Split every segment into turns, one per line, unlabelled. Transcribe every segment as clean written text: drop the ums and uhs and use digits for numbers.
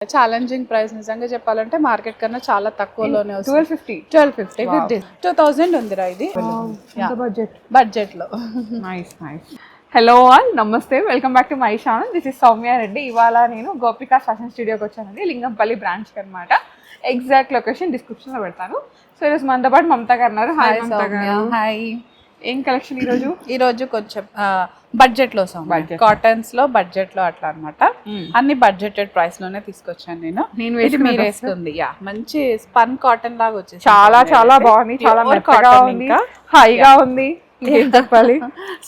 Challenging price నిజంగా చెప్పాలంటే market కన్నా చాలా తక్కువలోనే వస్తుంది. 1250 విత్ 2000 ఉందిరా ఇది బడ్జెట్ లో.
నైస్. హలో ఆల్, నమస్తే, welcome back to my channel. This is Soumya Reddy. ఇవాళ నేను గోపికా ఫ్యాషన్ స్టూడియోకి వచ్చానండి, లింగంపల్లి బ్రాంచ్కి అనమాట. ఎగ్జాక్ట్ లొకేషన్ డిస్క్రిప్షన్లో పెడతాను. సో ఈరోజు మనతో పాటు మమతా గారు ఉన్నారు. హాయ్ మమతా గారు.
హాయ్.
ఏం కలెక్షన్
ఈరోజు కొంచెం బడ్జెట్ లో కాటన్స్ లో బడ్జెట్ లో అట్లా అనమాట. అన్ని బడ్జెటెడ్ ప్రైస్ లోనే తీసుకొచ్చాను నేను. మీరు వేసుకుంది మంచి స్పన్ కాటన్ లాగా వచ్చేసి
చాలా చాలా బాగుంది, చాలా మెత్తగా ఉంది, హాయిగా ఉంది. చెప్పాలి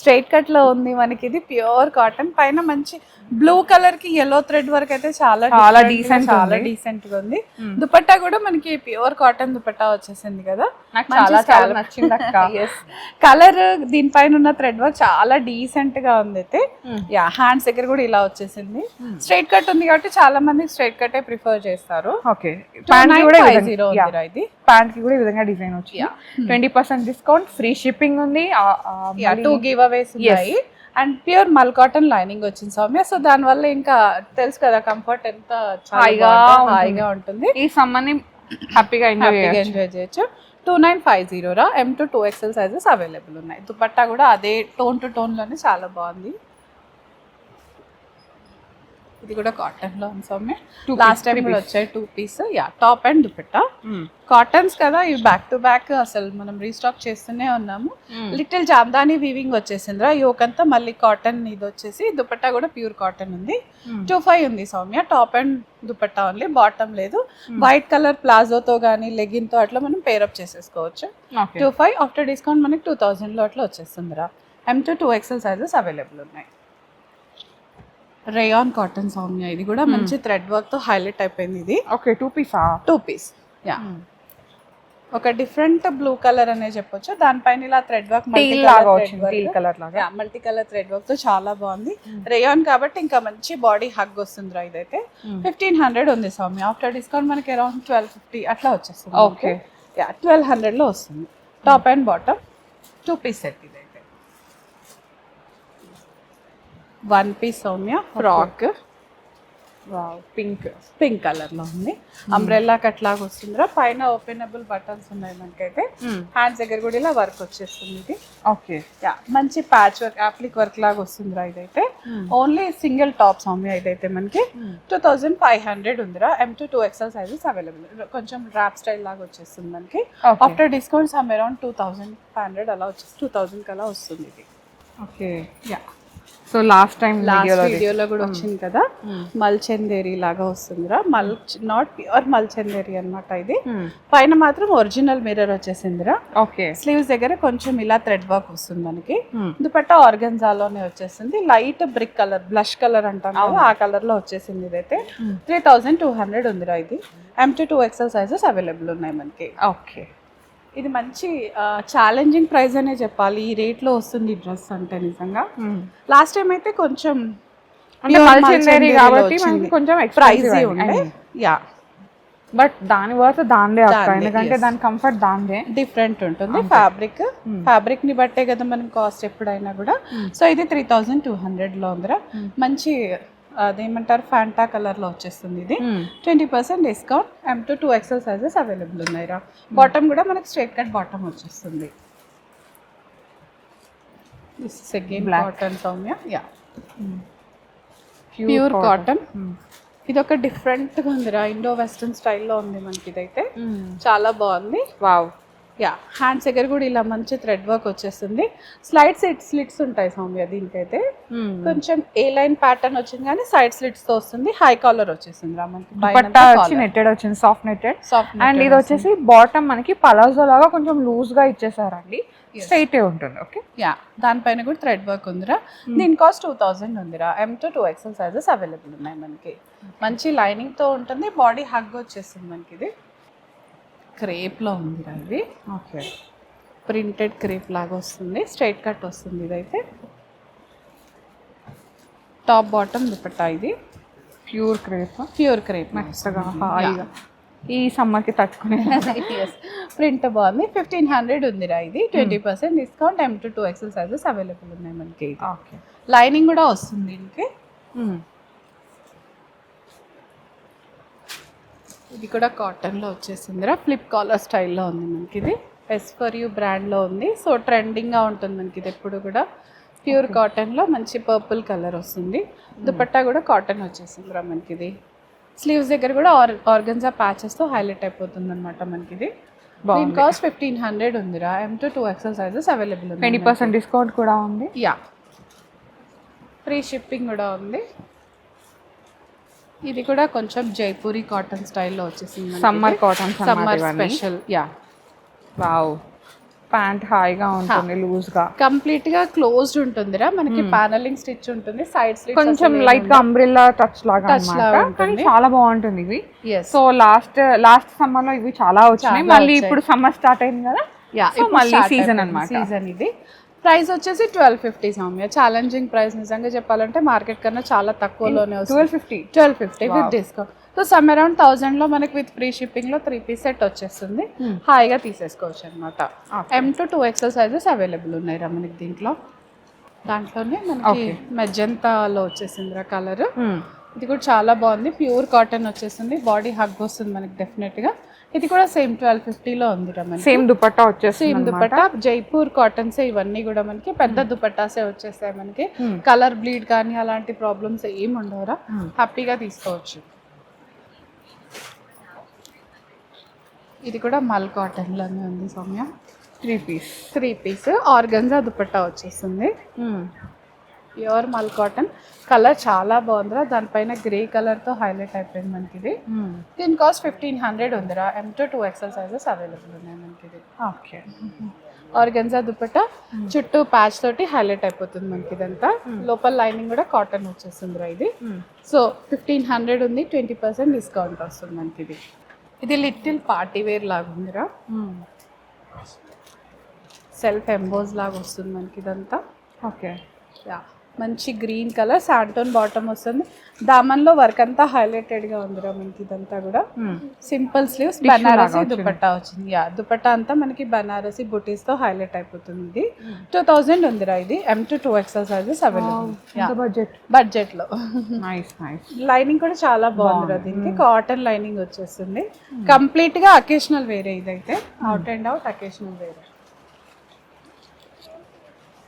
స్ట్రైట్ కట్ లో ఉంది మనకి. ఇది ప్యూర్ కాటన్, పైన మంచి బ్లూ కలర్ కి yellow థ్రెడ్ వర్క్ అయితే చాలా డీసెంట్ గా ఉంది. దుపట్టా కూడా మనకి ప్యూర్ కాటన్ దుపట్టా వచ్చేసింది కదా,
నాకు చాలా చాలా నచ్చింది అక్క.
కలర్ దీనిపైన ఉన్న థ్రెడ్ వర్క్ చాలా డీసెంట్ గా ఉంది అయితే. హ్యాండ్స్ దగ్గర కూడా ఇలా వచ్చేసింది. స్ట్రైట్ కట్ ఉంది కాబట్టి చాలా మంది స్ట్రైట్ కట్ ప్రిఫర్ చేస్తారు.
ఓకే,
ఇది
ప్యాంట్ కి కూడా ఈ విధంగా డిజైన్ వచ్చింది. 20% డిస్కౌంట్, ఫ్రీ షిప్పింగ్ ఉంది,
2 గివ్ అవేస్ ఉన్నాయి. అండ్ ప్యూర్ మల్ కాటన్ లైనింగ్ వచ్చింది సౌమ్య. సో దాని వల్ల ఇంకా తెలుసు కదా కంఫర్ట్ ఎంత హాయిగా ఉంటుంది.
ఈ సమ్మర్ ని హ్యాపీగా ఎంజాయ్
చేయొచ్చు. 2950 రా. M to 2XL sizes available ఉన్నాయి. దుపట్టా కూడా అదే టోన్ టు టోన్ లోనే చాలా బాగుంది. ఇది కూడా కాటన్ లో ఉంది సౌమ్య. లాస్ట్ టైం కూడా వచ్చాయి 2 piece. Top and dupatta cottons కదా, ఇవి బ్యాక్ టు బ్యాక్ అసలు మనం రీస్టాక్ చేస్తూనే ఉన్నాము. లిటిల్ జామ్దాని వీవింగ్ వచ్చేసింది రా. యోకంతా మళ్ళీ కాటన్ ఇది వచ్చేసి. దుపట్టా కూడా ప్యూర్ కాటన్ ఉంది. 25 ఉంది Soumya. Top and dupatta only, bottom లేదు. వైట్ కలర్ ప్లాజోతో కానీ లెగిన్ తో అట్లా మనం పేరప్ చేసేసుకోవచ్చు. 25 ఆఫ్టర్ డిస్కౌంట్ మనకి 2000 లో అట్లా వచ్చేస్తుంది రా. M to 2XL sizes available ఉన్నాయి. Rayon cotton Saumya. ఇది కూడా మంచి థ్రెడ్ వర్క్ తో హైలైట్ అయిపోయింది. ఇది
ఓకే, 2 పీస్.
ఒక డిఫరెంట్ బ్లూ కలర్ అనే చెప్పొచ్చు. దానిపైన ఇలా thread work multi colour thread work తో చాలా బాగుంది. రేయాన్ కాబట్టి ఇంకా మంచి బాడీ హగ్ వస్తుంది రా. ఇదైతే 1500 ఉంది సౌమ్య. ఆఫ్టర్ డిస్కౌంట్ మనకి అరౌండ్ 1250 అట్లా వచ్చేస్తుంది.
ఓకే,
1200 లో వస్తుంది. Top and bottom 2 piece set. ఇదైతే 1 piece Saumya frock. Pink colour లో ఉంది. అంబ్రెల్లా కట్ లాగా వస్తుందిరా. పైన ఓపెనబుల్ బటన్స్ ఉన్నాయి మనకైతే. హ్యాండ్స్ దగ్గర కూడా ఇలా వర్క్ వచ్చేస్తుంది. ఇది
ఓకే,
మంచి ప్యాచ్ వర్క్ అప్లిక్ వర్క్ లాగా వస్తుందిరా. ఇదైతే ఓన్లీ సింగిల్ టాప్ సౌమ్య. ఇదైతే మనకి 2500 ఉందిరా. M to 2XL sizes available. కొంచెం ర్యాప్ స్టైల్ లాగా వచ్చేస్తుంది మనకి. ఆఫ్టర్ డిస్కౌంట్స్ అరౌండ్ 2500 అలా వచ్చేసి 2000 కలా వస్తుంది ఇది.
ఓకే, సో లాస్ట్
వీడియోలో కూడా వచ్చింది కదా, మల్చందేరి లాగా వస్తుందిరా. నాట్ ప్యూర్ మల్చందేరి అన్నమాట ఇది. పైన మాత్రం ఒరిజినల్ మిర్రర్ వచ్చేసిందిరా.
ఓకే,
స్లీవ్స్ దగ్గర కొంచెం ఇలా థ్రెడ్ వర్క్ వస్తుంది మనకి. దుపట్టా ఆర్గన్జాలోనే వచ్చేసింది. Light brick colour, blush colour అంటాం కదా, ఆ కలర్ లో వచ్చేసింది. ఇదైతే 3200 ఉందిరా. ఇది M to 2XL sizes available ఉన్నాయి మనకి.
ఓకే,
ఇది మంచి ఛాలెంజింగ్ ప్రైస్ అనే చెప్పాలి. ఈ రేట్ లో వస్తుంది డ్రెస్ అంటే నిజంగా. లాస్ట్ టైం అయితే కొంచెం ప్రైజీ ఉండే.
బట్ దాని వర్త్ దాందే అక్క, ఎందుకంటే దాని కంఫర్ట్ దాందే
డిఫరెంట్ ఉంటుంది. ఫ్యాబ్రిక్ ని బట్టే కదా మనం కాస్ట్ ఎప్పుడైనా కూడా. సో ఇది 3200 లో ఉందిరా. మంచి అదేమంటారు ఫ్యాంటా కలర్ లో వచ్చేస్తుంది. ఇది 20% discount. M to 2XL sizes available ఉన్నాయి రా. బాటమ్ కూడా మనకి స్ట్రైట్ కట్ బాటమ్ వచ్చేస్తుంది. కాటన్ సౌమ్య. Pure cotton. ఇది ఒక డిఫరెంట్ గా ఉందిరా. ఇండో వెస్టర్న్ స్టైల్లో ఉంది మనకి. ఇదైతే చాలా బాగుంది.
వావ్.
హ్యాండ్స్ దగ్గర కూడా ఇలా మంచి థ్రెడ్ వర్క్ వచ్చేస్తుంది. స్లిట్స్ ఉంటాయి సౌమ్య. దీనికైతే కొంచెం ఏ లైన్ ప్యాటర్న్ వచ్చింది కానీ సైడ్ స్లిట్స్ తో వస్తుంది. హై కాలర్ వచ్చేసింది రా మనకి.
నెట్టెడ్ వచ్చింది, సాఫ్ట్ నెట్టెడ్. అండ్ ఇది వచ్చేసి బాటమ్ మనకి పలాజో లాగా కొంచెం లూజ్ గా ఇచ్చేసారండి, స్ట్రైట్ ఉంటుంది. ఓకే,
దానిపైన కూడా థ్రెడ్ వర్క్ ఉందిరా. దీని కాస్ట్ 2000 ఉందిరా. M to 2XL sizes available ఉన్నాయి మనకి. మంచి లైనింగ్ తో ఉంటుంది, బాడీ హగ్ వచ్చేస్తుంది మనకి. ఇది క్రేప్ లో ఉందిరా. ఇది
ఓకే,
ప్రింటెడ్ క్రేప్ లాగా వస్తుంది. స్ట్రైట్ కట్ వస్తుంది. ఇదైతే టాప్ బాటమ్ దుపట్టా. ఇది
ప్యూర్ క్రేప్ మెత్తగా హాయిగా ఈ సమ్మర్ కి తట్టుకునే
ప్రింట్ బాగుంది. 1500 ఉందిరా. ఇది 20% discount. M to 2XL sizes available ఉన్నాయి మనకి. లైనింగ్ కూడా వస్తుంది దీనికి. ఇది కూడా కాటన్లో వచ్చేసిందిరా, ఫ్లిప్ కాలర్ స్టైల్లో ఉంది మనకి. ఇది S4U బ్రాండ్లో ఉంది. సో ట్రెండింగ్గా ఉంటుంది మనకి ఇది ఎప్పుడు కూడా. ప్యూర్ కాటన్లో మంచి పర్పుల్ కలర్ వస్తుంది. దుపట్టా కూడా కాటన్ వచ్చేసిందిరా మనకి. ఇది స్లీవ్స్ దగ్గర కూడా ఆర్గన్జా ప్యాచెస్తో హైలైట్ అయిపోతుంది అనమాట మనకి. ఇది దీని కాస్ట్ 1500 ఉందిరా. M to 2XL sizes available ఉంది.
20% డిస్కౌంట్ కూడా ఉంది.
యా, ఫ్రీ షిప్పింగ్ కూడా ఉంది. ఇది కూడా కొంచెం జైపూరి కాటన్ స్టైల్లో వచ్చేసింది.
Summer cotton,
summer special. Yeah,
wow. Pant హాయిగా ఉంటుంది, లూజ్ గా.
కంప్లీట్ గా క్లోజ్డ్ ఉంటుందిరా మనకి. ప్యానలింగ్ స్టిచ్ ఉంటుంది, సైడ్ స్లిట్స్
కొంచెం లైట్ గా అంబ్రెల్లా టచ్ లాగా అన్నమాట. కానీ చాలా బాగుంటుంది ఇవి. సో లాస్ట్ సమ్మర్ లో ఇవి చాలా వచ్చినాయి. మళ్ళీ ఇప్పుడు సమ్మర్ స్టార్ట్ అయింది కదా. సో మళ్ళీ సీజన్ అన్నమాట.
సీజన్ ఇది. ప్రైస్ వచ్చేసి 1250 సౌమ్య. ఛాలెంజింగ్ ప్రైస్ నిజంగా చెప్పాలంటే మార్కెట్ కన్నా చాలా తక్కువలోనే వస్తుంది. 1250 with discount. So some around 1000 లో మనకి విత్ ఫ్రీ షిప్పింగ్ లో 3 పీస్ సెట్ వచ్చేస్తుంది. హాయిగా తీసేసుకోవచ్చు అనమాట. M to 2XL sizes available ఉన్నాయి రా మనకి దీంట్లో. దాంట్లోనే మనకి మెజంతాలో వచ్చేసిందిరా కలర్. ఇది కూడా చాలా బాగుంది. ప్యూర్ కాటన్ వచ్చేసింది. బాడీ హగ్ వస్తుంది మనకి డెఫినెట్ గా. ఇది కూడా సేమ్ 1250 లో ఉంది రా మనకి.
సేమ్ దుపట్టా వచ్చేసి
సేమ్ దుపట్టా. జైపూర్ కాటన్స్ ఇవన్నీ కూడా మనకి పెద్ద దుపట్టాసే వచ్చేస్తాయి మనకి. కలర్ బ్లీడ్ కానీ అలాంటి ప్రాబ్లమ్స్ ఏమి ఉండవురా. హ్యాపీగా తీసుకోవచ్చు. ఇది కూడా మల్ కాటన్ లోనే ఉంది సౌమ్య. 3 పీస్ ఆర్గన్జా దుపట్టా వచ్చేస్తుంది. ప్యూర్ మల్ కాటన్. కలర్ చాలా బాగుందిరా. దానిపైన గ్రే కలర్ తో హైలైట్ అయిపోయింది మనకి ఇది. దీని కాస్ట్ 1500 ఉందిరా. M to 2XL sizes available ఉన్నాయి మనకి ఇది.
ఓకే.
ఆర్గన్జా దుపట్టా చుట్టూ ప్యాచ్ తోటి హైలైట్ అయిపోతుంది మనకి ఇదంతా. లోపల లైనింగ్ కూడా కాటన్ వచ్చేస్తుందిరా ఇది. సో 1500 ఉంది. 20% డిస్కౌంట్ వస్తుంది మనకి ఇది. ఇది లిటిల్ పార్టీ వేర్ లాగా ఉందిరా. సెల్ఫ్ ఎంబోజ్ లాగా వస్తుంది మనకి ఇదంతా.
ఓకే.
యా, మంచి గ్రీన్ కలర్ శాంటోన్ బాటమ్ వస్తుంది. దామన్లో వర్క్ అంతా హైలైటెడ్ గా ఉందిరా మనకి ఇదంతా కూడా. సింపుల్ స్లీవ్స్, బనారసి దుపట్టా వచ్చింది. యా, దుపట్టా అంతా మనకి బనారసి బుటీస్ తో హైలైట్ అయిపోతుంది. ఇది 2000 ఉందిరా. ఇది M to 2XL sizes available budget లో. లైనింగ్ కూడా చాలా బాగుందిరా. దీనికి కాటన్ లైనింగ్ వచ్చేస్తుంది. కంప్లీట్ గా అకేషనల్ వేరే. ఇదైతే అవుట్ అండ్ అవుట్ అకేషనల్ వేరే.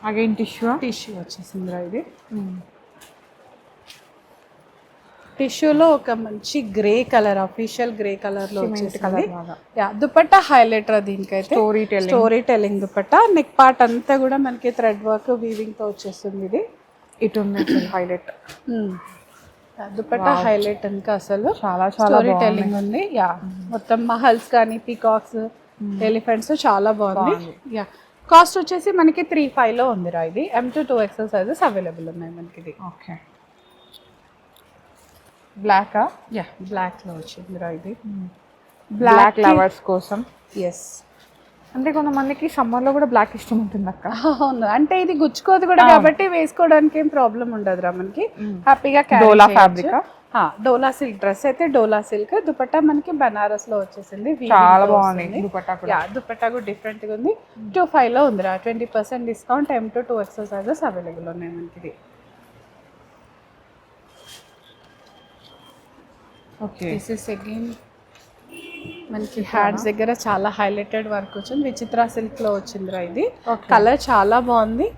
అగైన్ టిష్యూ
వచ్చేసిందిరా ఇది. టిష్యూలో ఒక మంచి grey colour, official grey colour లో వచ్చేసింది. యా, దుపట్టా హైలైట్ రా దీనికైతే. Story telling dupatta. Neck part అంతా కూడా మనకి థ్రెడ్ వర్క్ వీవింగ్ తో వచ్చేస్తుంది. ఇది
ఇటు ఉంది హైలైట్.
దుపట్టా హైలైట్ ఇంకా అసలు చాలా స్టోరీ టెల్లింగ్ ఉంది. యా, మొత్తం మహల్స్ కానీ పీకాక్స్, ఎలిఫెంట్స్ చాలా బాగుంది. యా, కాస్ట్ వచ్చేసి మనకి 35 లో ఉందిరా. ఇది M to 2XL sizes available ఉన్నాయి మనకి ఇది.
ఓకే. బ్లాకా?
యా, బ్లాక్ లో వచ్చిందిరా ఇది.
బ్లాక్ లవర్స్ కోసం.
ఎస్,
అంటే కొంతమందికి సమ్మర్ లో కూడా బ్లాక్ ఇష్టం ఉంటుంది అక్క.
అవును, అంటే ఇది గుచ్చుకోదు కూడా కాబట్టి వేసుకోవడానికి ఏం ప్రాబ్లం ఉండదురా మనకి. హ్యాపీగా
డోలా ఫ్యాబ్రిక్.
డోలా సిల్క్ డ్రెస్ అయితే డోలా సిల్క్. దుపట్టా మనకి బనారస్ లో వచ్చేసింది.
చాలా బాగుంది దుపట్టా కూడా.
దుపట్టా కూడా డిఫరెంట్ గా ఉంది. 25 లో ఉందిరా. 20% discount. M to 2XL sizes available ఉన్నాయి మనకి.
ఓకే.
దిస్ ఇస్ అగైన్ మనకి హ్యాండ్స్ దగ్గర చాలా హైలైటెడ్ వర్క్ వచ్చింది. విచిత్ర సిల్క్ లో వచ్చిందిరా ఇది. కలర్ చాలా బాగుంది.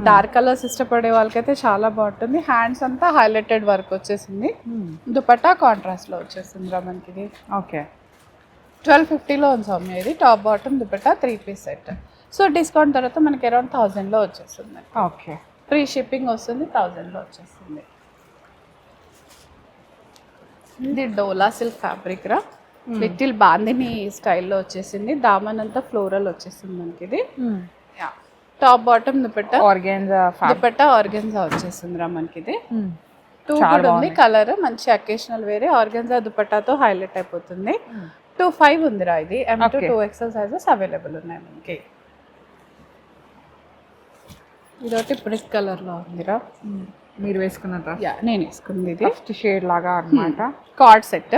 డార్క్ కలర్స్ ఇష్టపడే వాళ్ళకైతే చాలా బాగుంటుంది. హ్యాండ్స్ అంతా హైలైటెడ్ వర్క్ వచ్చేసింది. దుపట్టా కాంట్రాస్ట్ లో వచ్చేసింది రా మనకి ఇది.
ఓకే.
1250 లో ఉంది సౌమ్య. ఇది top bottom dupatta 3 piece set. So discount తర్వాత మనకి అరౌండ్ 1000 లో వచ్చేస్తుంది.
ఓకే.
ఫ్రీ షిప్పింగ్ వస్తుంది. 1000 లో వచ్చేస్తుంది. ఇది డోలా సిల్క్ ఫ్యాబ్రిక్ రా. లిటిల్ బాందిని స్టైల్లో వచ్చేసింది. దామన్ అంతా ఫ్లోరల్ వచ్చేసింది మనకి ఇది. Top bottom dupatta dupatta organza వచ్చేసింది రా మనకి ఇది. 2 కూడా ఉంది కలర్. మంచి అకేషనల్ వేరే ఆర్గెన్జా దుపట్టాతో హైలైట్ అయిపోతుంది. 25 ఉందిరా ఇది. M to 2XL sizes available ఉన్నాయి మనకి. ఇదొకటి బ్రిక్ కలర్ లో ఉందిరా.
మీరు వేసుకున్నారా?
యా, నేను వేసుకుంది. ఇది
ఫస్ట్ షేడ్ లాగా అన్నమాట.
Card set,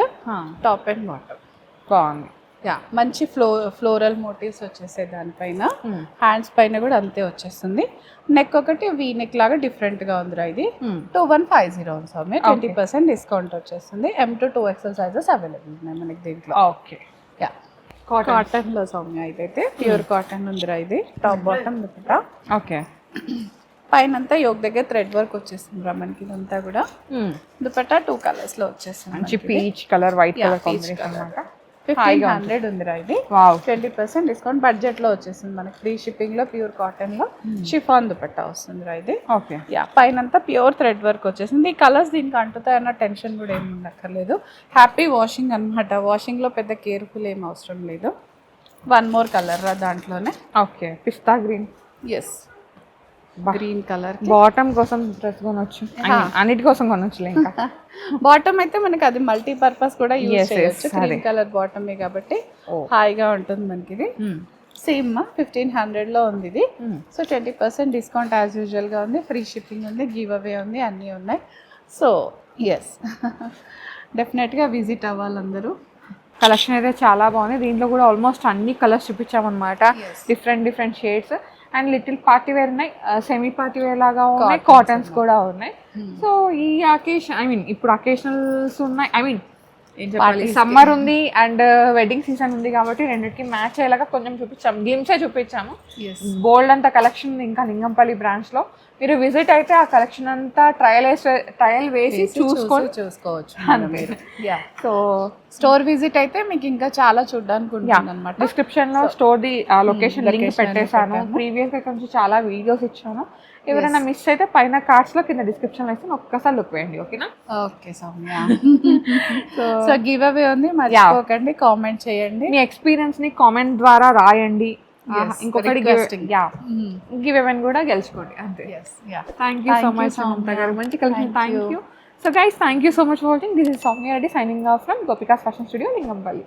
top and bottom.
బాగుంది.
యా మంచి ఫ్లోరల్ మోటివ్స్ వచ్చేసాయి దానిపైన. హ్యాండ్స్ పైన కూడా అంతే వచ్చేస్తుంది. నెక్ ఒకటి వీ నెక్ లాగా డిఫరెంట్ గా ఉందిరా ఇది. 2150 ఉంది సౌమ్య. 20% డిస్కౌంట్ వచ్చేస్తుంది. M to 2XL sizes available ఉన్నాయి మనకి దీంట్లో.
ఓకే.
యా కాటన్ లో సౌమ్య ఇదైతే ప్యూర్ కాటన్ ఉందిరా ఇది. Top bottom dupatta.
ఓకే.
పైన అంతా యోగ్ దగ్గర థ్రెడ్ వర్క్ వచ్చేస్తుంది రా మనకి. ఇదంతా కూడా దుపట్టా 2 కలర్స్ లో వచ్చేస్తుంది.
మంచి peach colour white colour combination అన్నమాట.
1500 ఉందిరా ఇది.
వావ్.
20% డిస్కౌంట్ బడ్జెట్ లో వచ్చేస్తుంది మనకి. ఫ్రీ షిప్పింగ్ లో ప్యూర్ కాటన్ లో షిఫాన్ దుపట్టా వస్తుందిరా ఇది.
ఓకే.
యా పైన అంతా ప్యూర్ థ్రెడ్ వర్క్ వచ్చేసింది. ఈ కలర్స్ దీనికి అంటుతాయన్న టెన్షన్ కూడా ఏమి ఉండక్కర్లేదు. హ్యాపీ వాషింగ్ అనమాట. వాషింగ్ లో పెద్ద కేర్ఫుల్ ఏం అవసరం లేదు. 1 more కలర్ రా దాంట్లోనే.
ఓకే. పిస్తా గ్రీన్.
ఎస్ గ్రీన్ కలర్.
బాటమ్ కోసం డ్రెస్ కొనొచ్చు, అన్నిటి కోసం కొనొచ్చులే. ఇంకా
బాటమ్ అయితే మనకి అది మల్టీ పర్పస్ కూడా యూజ్ చేయొచ్చు.
అదే.
గ్రీన్ కలర్ బాటమే కాబట్టి హాయిగా ఉంటుంది మనకి ఇది. సేమ్ 1500 లో ఉంది ఇది. సో 20% డిస్కౌంట్ యాజ్ యూజువల్ గా ఉంది. ఫ్రీ షిప్పింగ్ ఉంది, గివ్ అవే ఉంది, అన్నీ ఉన్నాయి. సో ఎస్ డెఫినెట్ గా విజిట్ అవ్వాలి అందరూ.
కలెక్షన్ అయితే చాలా బాగుంది. దీంట్లో కూడా ఆల్మోస్ట్ అన్ని కలర్స్ చూపించామన్నమాట. Different shades and little party wear ఉన్నాయి, సెమీ పార్టీ వేర్ లాగా ఉన్నాయి, కాటన్స్ కూడా ఉన్నాయి. సో ఈ ఇప్పుడు అకేషనల్స్ ఉన్నాయి. ఏం చెప్పాలి, సమ్మర్ ఉంది అండ్ వెడ్డింగ్ సీజన్ ఉంది కాబట్టి రెండింటికి మ్యాచ్ అయ్యేలాగా కొంచెం చూపించాము, గ్లిమ్సే చూపించాము. బోల్డ్ అంత కలెక్షన్ ఉంది ఇంకా లింగంపల్లి బ్రాంచ్ లో. మీరు విజిట్ అయితే ఆ కలెక్షన్ అంతా ట్రయల్ వేసి చూసుకోవచ్చు.
సో స్టోర్ విజిట్ అయితే మీకు ఇంకా చాలా చూడడానికి ఉంటుంది అనమాట.
డిస్క్రిప్షన్ లో స్టోర్ ది లొకేషన్ లింక్ పెట్టేశాను. ప్రీవియస్ గా కొంచెం చాలా వీడియోస్ ఇచ్చాను. ఎవరైనా మిస్ అయితే పైన కార్డ్స్ లో కింద డిస్క్రిప్షన్ లో ఇస్తే ఒక్కసారి లుక్ వేయండి. ఓకేనా?
Okay Soumya. So give away ఉంది, మర్చిపోకండి. కామెంట్ చేయండి,
మీ ఎక్స్పీరియన్స్ ని కామెంట్ ద్వారా రాయండి. ఇంకొకటి గివ్ అవెన్ కూడా గెలుచుకోండి. అంతే. Thank you so much Samantha గారు, మంచి collection. Thank you. So guys, thank you so much for watching. This is Soumya Reddy signing off from Gopika's Fashion Studio, Lingampalli.